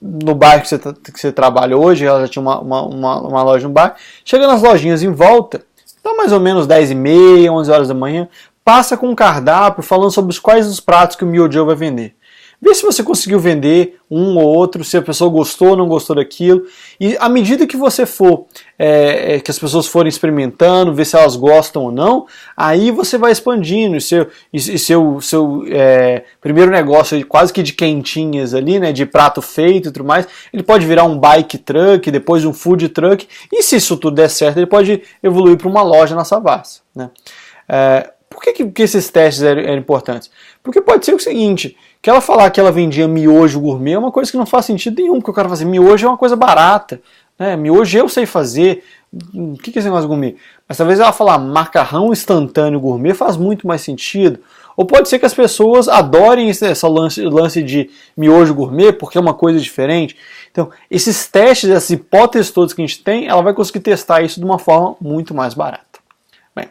no bairro que você trabalha hoje, ela já tinha uma loja no bairro, chega nas lojinhas em volta, dá mais ou menos 10h30, 11 horas da manhã, passa com um cardápio falando sobre quais os pratos que o miojo vai vender. Vê se você conseguiu vender um ou outro, se a pessoa gostou ou não gostou daquilo. E à medida que você for, que as pessoas forem experimentando, ver se elas gostam ou não, aí você vai expandindo. E seu primeiro negócio quase que de quentinhas ali, né, de prato feito e tudo mais, ele pode virar um bike truck, depois um food truck. E se isso tudo der certo, ele pode evoluir para uma loja na Savassi. Né? Por que esses testes eram importantes? Porque pode ser o seguinte, que ela falar que ela vendia miojo gourmet é uma coisa que não faz sentido nenhum, porque o cara fala assim, miojo é uma coisa barata, né? Miojo eu sei fazer, o que é esse negócio gourmet? Mas talvez ela falar macarrão instantâneo gourmet faz muito mais sentido. Ou pode ser que as pessoas adorem esse lance de miojo gourmet porque é uma coisa diferente. Então, esses testes, essas hipóteses todas que a gente tem, ela vai conseguir testar isso de uma forma muito mais barata. Bem,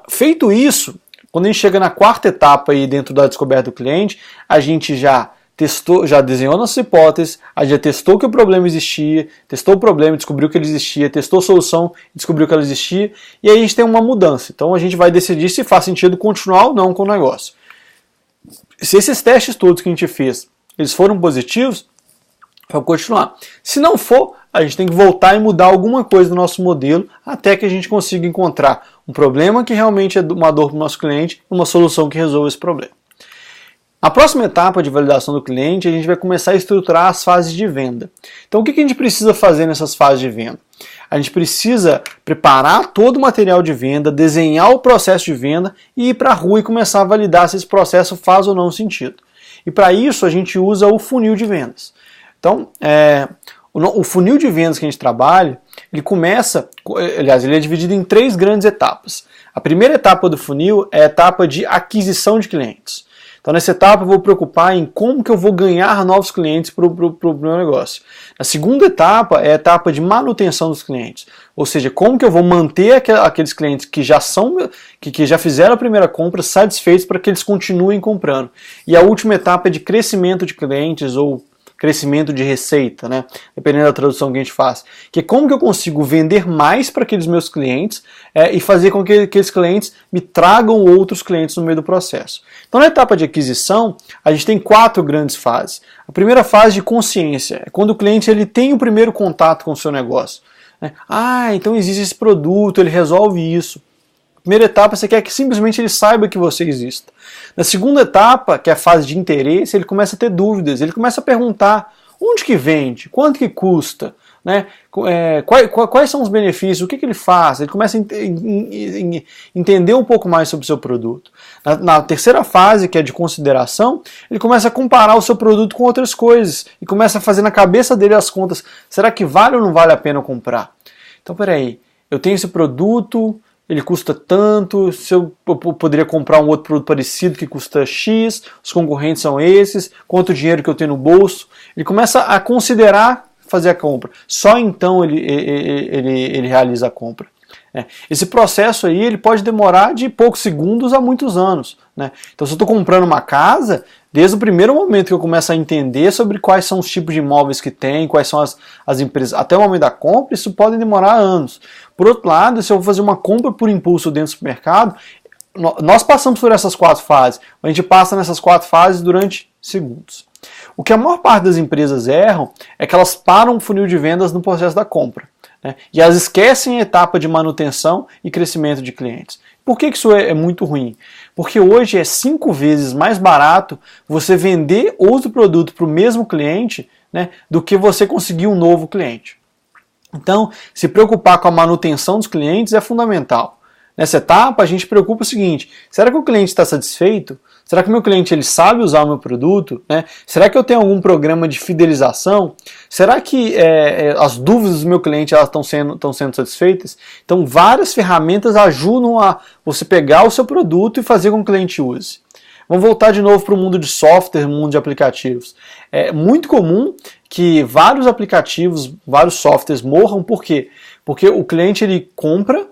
feito isso, quando a gente chega na quarta etapa aí dentro da descoberta do cliente, a gente já testou, já desenhou nossas hipóteses, a gente já testou que o problema existia, testou o problema, descobriu que ele existia, testou a solução, descobriu que ela existia, e aí a gente tem uma mudança. Então a gente vai decidir se faz sentido continuar ou não com o negócio. Se esses testes todos que a gente fez, eles foram positivos, vamos continuar. Se não for, a gente tem que voltar e mudar alguma coisa do nosso modelo até que a gente consiga encontrar um problema que realmente é uma dor para o nosso cliente e uma solução que resolva esse problema. A próxima etapa de validação do cliente, a gente vai começar a estruturar as fases de venda. Então o que a gente precisa fazer nessas fases de venda? A gente precisa preparar todo o material de venda, desenhar o processo de venda e ir para a rua e começar a validar se esse processo faz ou não sentido. E para isso a gente usa o funil de vendas. Então, o funil de vendas que a gente trabalha, ele começa, aliás, ele é dividido em 3 grandes etapas. A primeira etapa do funil é a etapa de aquisição de clientes. Então, nessa etapa, eu vou preocupar em como que eu vou ganhar novos clientes para o meu negócio. A segunda etapa é a etapa de manutenção dos clientes. Ou seja, como que eu vou manter aqueles clientes que já fizeram a primeira compra satisfeitos para que eles continuem comprando. E a última etapa é de crescimento de clientes ou crescimento de receita, né? Dependendo da tradução que a gente faz. Que é como que eu consigo vender mais para aqueles meus clientes e fazer com que aqueles clientes me tragam outros clientes no meio do processo. Então, na etapa de aquisição, a gente tem 4 grandes fases. A primeira fase de consciência é quando o cliente ele tem o primeiro contato com o seu negócio. Né? Então existe esse produto, ele resolve isso. Primeira etapa, você quer que simplesmente ele saiba que você existe. Na segunda etapa, que é a fase de interesse, ele começa a ter dúvidas, ele começa a perguntar onde que vende, quanto que custa, né? Quais são os benefícios, o que ele faz, ele começa a entender um pouco mais sobre o seu produto. Na terceira fase, que é de consideração, ele começa a comparar o seu produto com outras coisas e começa a fazer na cabeça dele as contas, será que vale ou não vale a pena comprar? Então, peraí, eu tenho esse produto, ele custa tanto, se eu poderia comprar um outro produto parecido que custa X, os concorrentes são esses, quanto dinheiro que eu tenho no bolso. Ele começa a considerar fazer a compra. Só então ele realiza a compra. Esse processo aí ele pode demorar de poucos segundos a muitos anos. Né? Então, se eu estou comprando uma casa, desde o primeiro momento que eu começo a entender sobre quais são os tipos de imóveis que tem, quais são as empresas, até o momento da compra, isso pode demorar anos. Por outro lado, se eu vou fazer uma compra por impulso dentro do supermercado, nós passamos por essas 4 fases. A gente passa nessas 4 fases durante segundos. O que a maior parte das empresas erram é que elas param o funil de vendas no processo da compra. Né? E elas esquecem a etapa de manutenção e crescimento de clientes. Por que isso é muito ruim? Porque hoje é 5 vezes mais barato você vender outro produto para o mesmo cliente, né, do que você conseguir um novo cliente. Então, se preocupar com a manutenção dos clientes é fundamental. Nessa etapa, a gente preocupa o seguinte, será que o cliente está satisfeito? Será que o meu cliente ele sabe usar o meu produto? Né? Será que eu tenho algum programa de fidelização? Será que as dúvidas do meu cliente estão sendo satisfeitas? Então, várias ferramentas ajudam a você pegar o seu produto e fazer com que o cliente use. Vamos voltar de novo para o mundo de software, mundo de aplicativos. É muito comum que vários aplicativos, vários softwares morram, por quê? Porque o cliente ele compra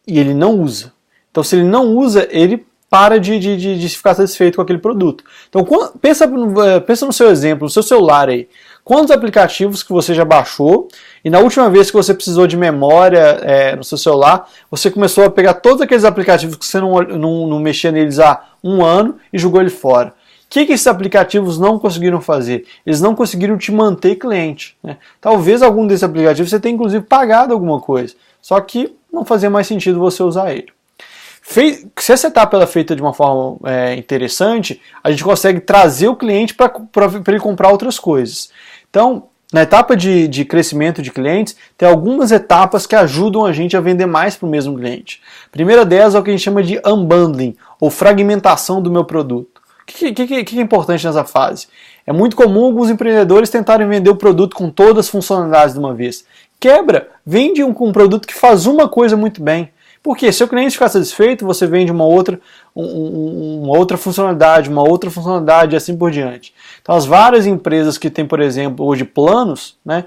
e ele não usa. Então, se ele não usa, ele para de ficar satisfeito com aquele produto. Então, pensa no seu exemplo, no seu celular aí. Quantos aplicativos que você já baixou e na última vez que você precisou de memória no seu celular, você começou a pegar todos aqueles aplicativos que você não mexia neles há 1 ano e jogou ele fora. O que esses aplicativos não conseguiram fazer? Eles não conseguiram te manter cliente. Né? Talvez algum desses aplicativos você tenha inclusive pagado alguma coisa, só que não fazia mais sentido você usar ele. Se essa etapa ela é feita de uma forma interessante, a gente consegue trazer o cliente para ele comprar outras coisas. Então, na etapa de crescimento de clientes, tem algumas etapas que ajudam a gente a vender mais para o mesmo cliente. A primeira delas é o que a gente chama de unbundling, ou fragmentação do meu produto. O que é importante nessa fase? É muito comum alguns empreendedores tentarem vender o produto com todas as funcionalidades de uma vez. Quebra, vende um produto que faz uma coisa muito bem. Porque se o cliente ficar satisfeito, você vende uma outra funcionalidade e assim por diante. Então as várias empresas que têm, por exemplo, hoje planos, né,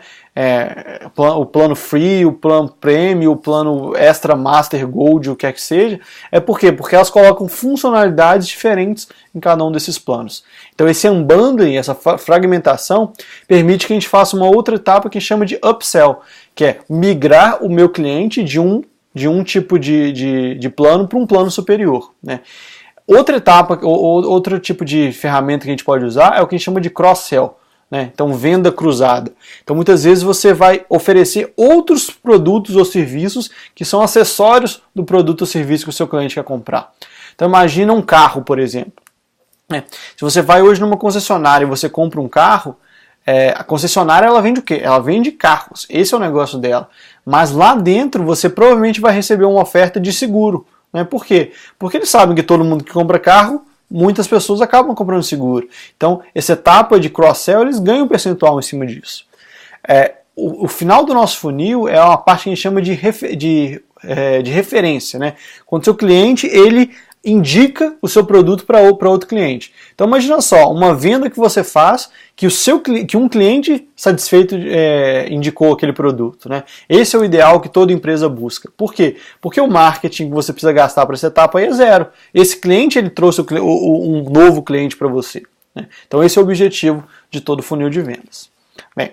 o plano Free, o plano Premium, o plano Extra, Master, Gold, o que quer que seja, é por quê? Porque elas colocam funcionalidades diferentes em cada um desses planos. Então esse unbundling, essa fragmentação, permite que a gente faça uma outra etapa que a gente chama de upsell, que é migrar o meu cliente de um tipo de plano para um plano superior. Né? Outra etapa, outro tipo de ferramenta que a gente pode usar é o que a gente chama de cross-sell. Né? Então, venda cruzada. Então, muitas vezes você vai oferecer outros produtos ou serviços que são acessórios do produto ou serviço que o seu cliente quer comprar. Então, imagina um carro, por exemplo. Se você vai hoje numa concessionária e você compra um carro, A concessionária, ela vende o quê? Ela vende carros, esse é o negócio dela. Mas lá dentro você provavelmente vai receber uma oferta de seguro. Né? Por quê? Porque eles sabem que todo mundo que compra carro, muitas pessoas acabam comprando seguro. Então, essa etapa de cross-sell, eles ganham um percentual em cima disso. O final do nosso funil é uma parte que a gente chama de referência. Né? Quando o seu cliente, ele indica o seu produto para outro cliente. Então imagina só, uma venda que você faz que um cliente satisfeito indicou aquele produto. Né? Esse é o ideal que toda empresa busca. Por quê? Porque o marketing que você precisa gastar para essa etapa aí é zero. Esse cliente ele trouxe um novo cliente para você. Né? Então esse é o objetivo de todo funil de vendas. Bem,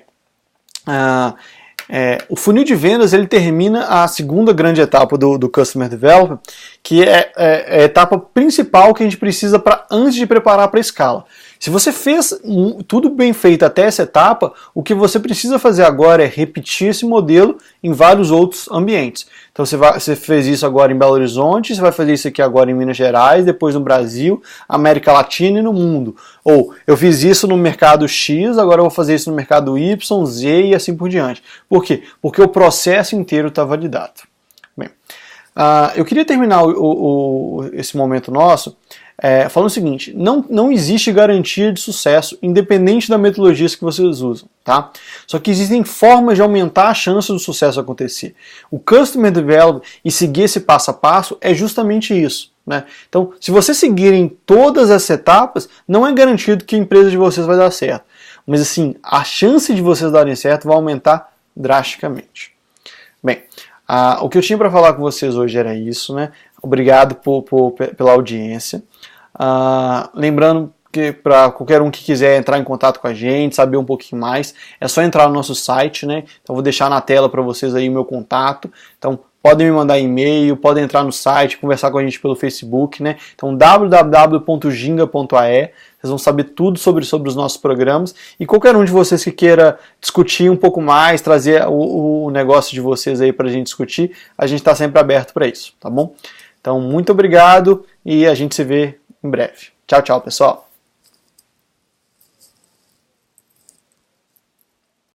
o funil de vendas ele termina a segunda grande etapa do Customer Development, que é a etapa principal que a gente precisa antes de preparar para a escala. Se você fez tudo bem feito até essa etapa, o que você precisa fazer agora é repetir esse modelo em vários outros ambientes. Então você fez isso agora em Belo Horizonte, você vai fazer isso aqui agora em Minas Gerais, depois no Brasil, América Latina e no mundo. Ou eu fiz isso no mercado X, agora eu vou fazer isso no mercado Y, Z e assim por diante. Por quê? Porque o processo inteiro está validado. Bem, eu queria terminar esse momento nosso falando o seguinte, não existe garantia de sucesso, independente da metodologia que vocês usam, tá? Só que existem formas de aumentar a chance do sucesso acontecer. O Customer Development e seguir esse passo a passo é justamente isso, né? Então, se vocês seguirem todas as etapas, não é garantido que a empresa de vocês vai dar certo. Mas assim, a chance de vocês darem certo vai aumentar drasticamente. Bem, o que eu tinha para falar com vocês hoje era isso, né? Obrigado pela audiência. Lembrando que para qualquer um que quiser entrar em contato com a gente, saber um pouquinho mais, é só entrar no nosso site, né? Então vou deixar na tela para vocês aí o meu contato. Então podem me mandar e-mail, podem entrar no site, conversar com a gente pelo Facebook, né? Então www.ginga.ae, vocês vão saber tudo sobre os nossos programas e qualquer um de vocês que queira discutir um pouco mais, trazer o negócio de vocês aí para a gente discutir, a gente está sempre aberto para isso, tá bom? Então muito obrigado e a gente se vê em breve. Tchau, tchau, pessoal.